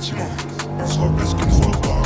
bâtiment. On sera plus qu'une fois par mois.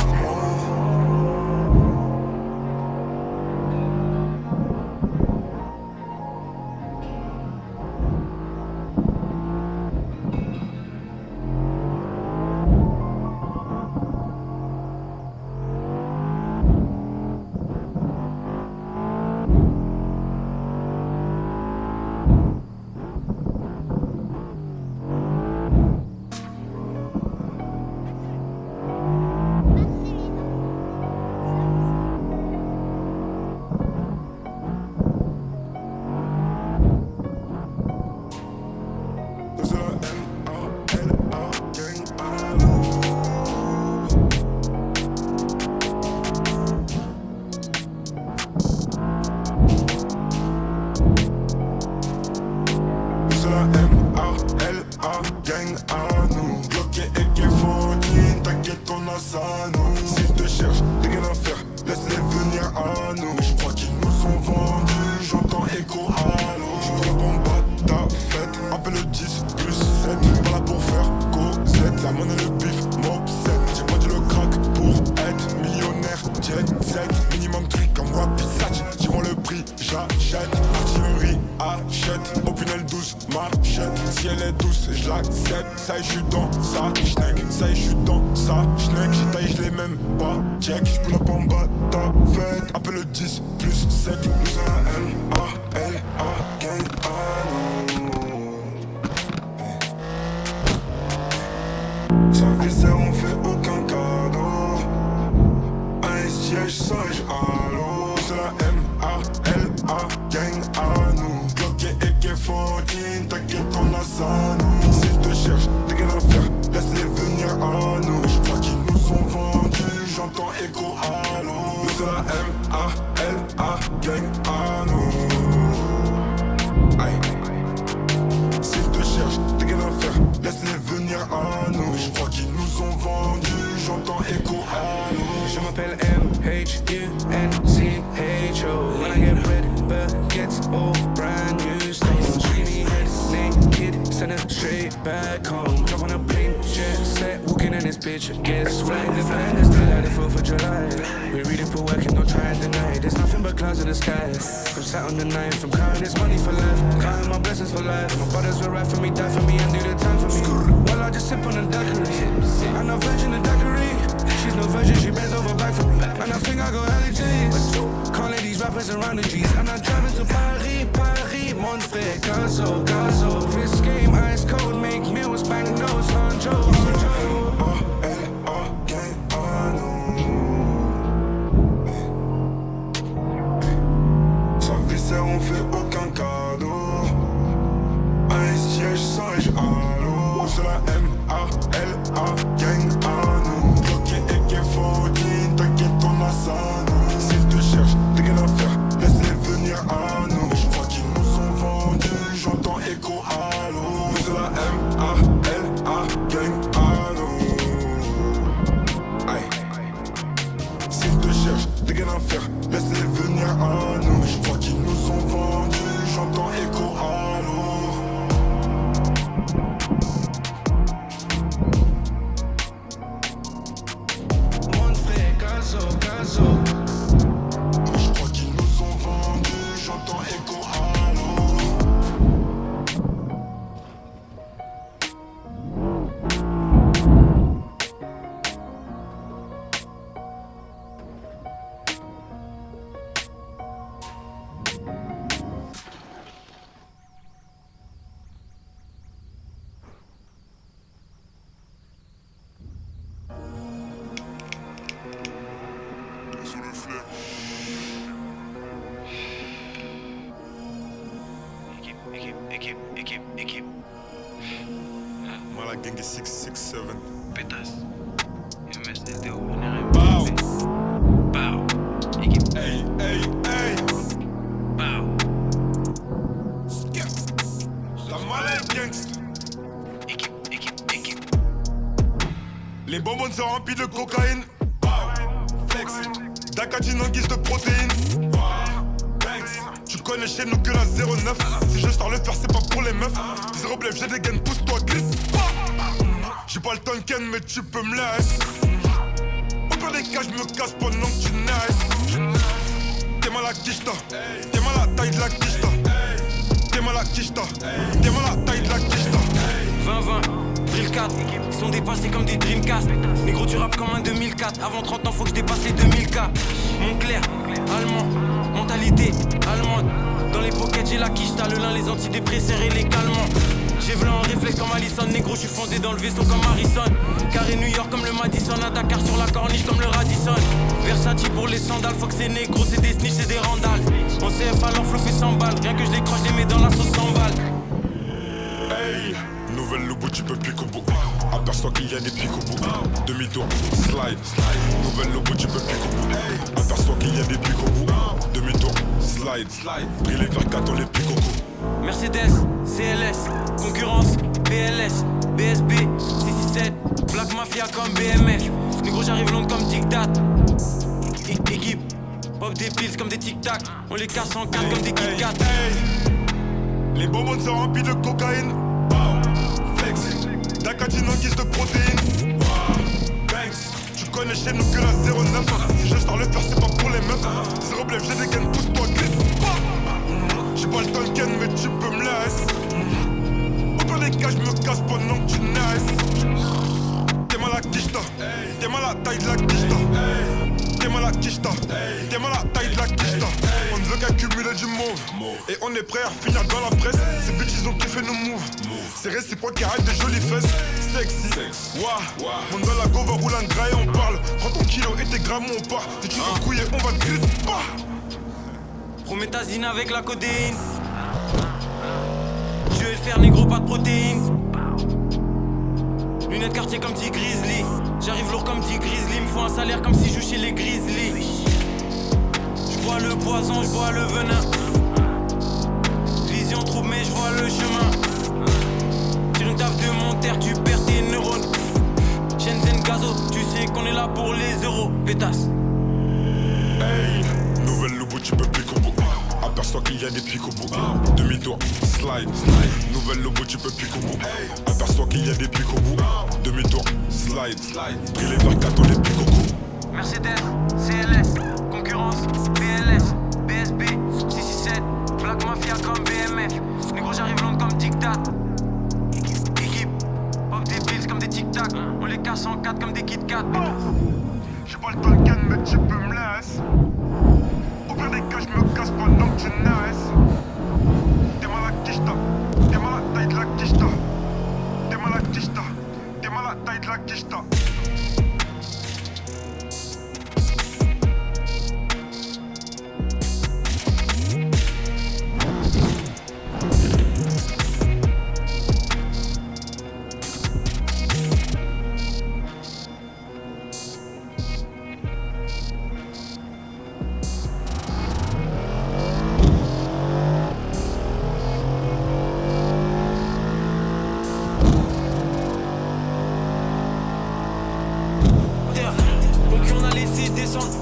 Ça y j'suis dans sa schneck, ça y j'suis dans sa schneck. J'ai taillé, j'l'ai même pas check. J'pull up en bas ta fête. Appelle le 10 plus 7. Nous a M-A-L-A gang à nous. Sans viscère on fait aucun cadeau. Un siège sage à l'eau. C'est la M-A-L-A gang à nous. Glock et AK-14, t'inquiète on a ça nous. Cherche des gars à faire, laisse-les venir à nous. Je crois qu'ils nous ont vendus, j'entends écho à l'eau. C'est la M-A-L-A gang à nous. Aïe. S'ils te cherchent des gars à faire, laisse-les venir à nous. Je crois qu'ils nous ont vendus, j'entends écho à l'eau. Je m'appelle M-H-U-N-C-H-O. When I get bread, baguettes, all brand new stones. Skinny head, naked, send it straight back home. Drop on a plane, jet set, walking in this bitch. Guess right, the plan is still at the 4th of July. We really put work in, don't try and deny. There's nothing but clouds in the sky. I'm sat on the 9th, I'm counting this money for life, counting my blessings for life. My brothers will ride for me, die for me, and do the time for me. While I just sip on a daiquiri, I'm not virgin a daiquiri. She's no virgin, she bends over back for me. And I think I go allergies. Can't let these rappers around the G's. And I'm driving to Paris, Paris, mon frère, gazo, gazo. This game ice cold, make meals, bank notes, Hanjo, Hanjo. On fait aucun cadeau. Un siège sage à l'eau. C'est la M-A-L-A gang à nous. Glock et AK-14, t'inquiète on a ça nous. S'ils te cherchent des gars à faire, laisse-les venir à nous. Je crois qu'ils nous ont vendus, j'entends écho à l'eau. C'est la M-A-L-A gang à nous. Aïe. S'ils te cherchent des gars à faire, laisse-les venir à nous. Je crois qu'ils nous ont vendus, j'entends écho à l'eau. Mon frère, gazo, gazo. Je crois qu'ils nous ont vendus, j'entends écho à l'eau. Équipe. Moi la gang est 667. Pétasse. MSDO, on est Bow. Bow. Équipe. Hey, hey, hey. Bow. La malade gangsta. Équipe. Les bonbons sont remplis de cocaïne. Bow. Flex. D'acatine en guise de protéines. Tu connais chez nous que la 09. Si je sors le faire c'est pas pour les meufs. 0 blef j'ai des gaines pousse-toi glisse. J'ai pas le temps de ken mais tu peux me laisser. Au pire des cas je me casse pendant que tu naisses. T'es mal à quicheta, t'es mal à taille de la quicheta. T'es mal à quicheta, t'es mal à taille de la quicheta. 20-20, drill 4, ils sont dépassés comme des Dreamcast. Négro tu rappes comme un 2004. Avant 30 ans faut que je dépasse les 2000K. Montclair, allemand, mentalité allemande. Dans les pockets j'ai la quicheta, le lin, les antidépresseurs et les calmants. J'ai v'là en réflexe comme Allison, négro, j'suis fondé dans le vaisseau comme Harrison. Carré New York comme le Madison, à Dakar sur la corniche comme le Radisson. Versatile pour les sandales, faut que c'est négro, c'est des snitch, c'est des randales. En CF alors flow fait 100 balles, rien que je les croche, je les mets dans la sauce 100 balles. Hey, nouvelle lobo, tu peux pique au bout. Aperçois qu'il y a des pics au bout. Demi-tour, slide. Nouvelle lobo, tu peux pique au bout. Aperçois qu'il y a des pics au bout. Demi-tour, slide. Brille les vers 4, on les pique au bout. Mercedes, CLS, concurrence, BLS, BSB, 667, Black Mafia comme BMF. Négro j'arrive long comme Tic Tac. Équipe, pop des pills comme des Tic Tac. On les casse en 4 comme des Kit Kat. Les bonbons sont remplis de cocaïne. Flex, d'acatine en guise de protéines. Banks, tu connais chez nous que la 09. Si je sors le faire c'est pas pour les meufs. Zéro blef, j'ai des gaines, pousse-toi clip. J'ai pas le temps de ken mais tu peux me laisser. Au pire des cas je me casse pendant que tu naisses. T'es mal à quicheta, t'es mal à taille de la quicheta. T'es mal à quicheta, t'es mal à taille de la quicheta. On ne veut qu'accumuler du mauve et on est prêt à finir dans la presse. Ces bitches ils ont kiffé nos moves. C'est réciproque qui arrête des jolies fesses. Sexy, wouah, on dans la go va rouler un gras et on parle. Prends ton kilo et tes grammes on part. Si tu veux couiller on va te griller. Prométhazine avec la codéine. Je vais le faire négro, pas de protéines. Lunettes quartier comme dit Grizzly. J'arrive lourd comme dit Grizzly. Me faut un salaire comme si je joue chez les Grizzly. J'bois le poison, j'bois le venin. Vision trouble mais j'vois le chemin. Tire une taf de mon terre, tu perds tes neurones. Shenzhen Gazo, tu sais qu'on est là pour les euros. Pétasse. Hey, nouvelle lobo, tu peux pique au bout. Aperçois qu'il y a des pics au bout. Demi-tour, slide. Nouvelle lobo, tu peux pique au bout. Aperçois qu'il y a des pics au bout. Demi-tour, slide. Brille les vers 4, on les pique au cou. Mercedes, CLS, concurrence, BLS, BSB, 667, Black Mafia comme BMF. Négro j'arrive long comme Tic Tac. Équipe, pop des pills comme des Tic Tac. On les casse en 4 comme des Kit Kat. J'ai pas le temps de ken mais tu peux me laisser. Au pire des cas je me casse pendant que tu naisses. T'es mal à quicheta, t'es mal à taille de la quicheta. T'es mal à quicheta, t'es mal à taille de la quicheta.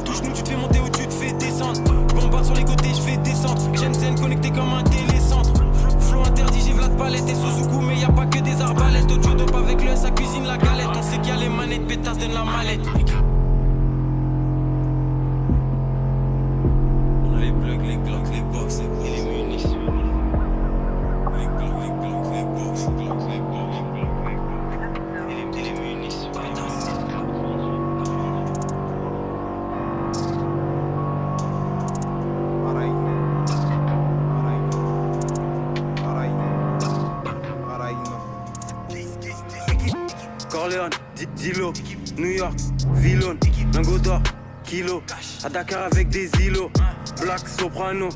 Touche-nous, tu te fais monter ou tu te fais descendre. Bombarde sur les côtés, je fais descendre. Shenzhen connecté comme un télécentre. Flow interdit, j'ai Vlad Palette et Suzuku, mais y a pas que des arbalètes. Audio dope avec le sa cuisine la galette. On sait qu'il y a les manettes, pétasse donne la mallette. On a les plugs, les glocks, les box et les munitions. Les glocks, les glocks, les box, les glocks, les box et les munitions. Corleone, Dilo, New York, Villon, lingot d'or, kilo, à Dakar avec des îlots, Black Soprano,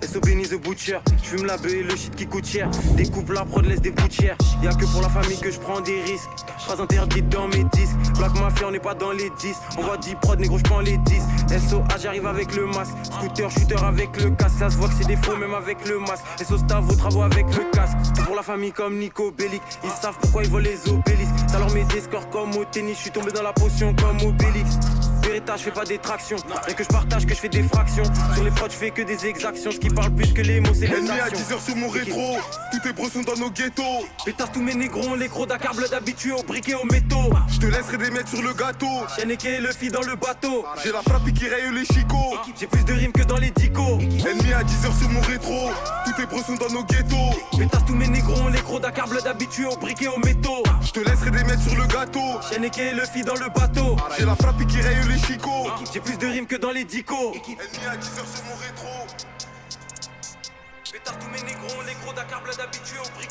SO Benny the Butcher, j'fume la beuh et le shit qui coûte cher, découpe la prod, laisse des boutières, y'a que pour la famille que je prends des risques, pas interdit dans mes disques, Black Mafia on n'est pas dans les 10, on voit 10 prod, négro j'prends les 10, SOA j'arrive avec le masque, scooter, shooter avec le casque, ça se voit que c'est des faux même avec le masque, SO Stavo, travaux avec le casque, tout pour la famille comme Nico Bellic, ils savent pourquoi ils volent les obélisques, ça leur met des scores comme au tennis, je suis tombé dans la potion comme Obélix. Beretta, je fais pas des tractions, rien que je partage que je fais des fractions. Sur les prods, je fais que des exactions. Ce qui parle plus que les mots, c'est les actions. Ennemi à 10h sur mon rétro, tous tes bros sont dans nos ghettos. Pétasse tous mes négros, les gros Dakar, blood habitué au bris. briquet au métaux. Je te laisserai des miettes sur le gâteau. Yannick et Luffy dans le bateau. J'ai la frappe qui raye les chicots. J'ai plus de rimes que dans les dicos. Ennemi à 10h sur mon rétro. Tous tes bros sont dans nos ghettos. Pétasse tous mes négros, on les gros Dakar Blood habitués au briquet au métaux. Je te laisserai des miettes sur le gâteau. Yannick et Luffy dans le bateau. J'ai la frappe qui raye les chicots. J'ai plus de rimes que dans les dicos. Ennemi à 10h sur mon rétro. Pétasse tous mes négros, on les gros Dakar Blood habitués au briquet.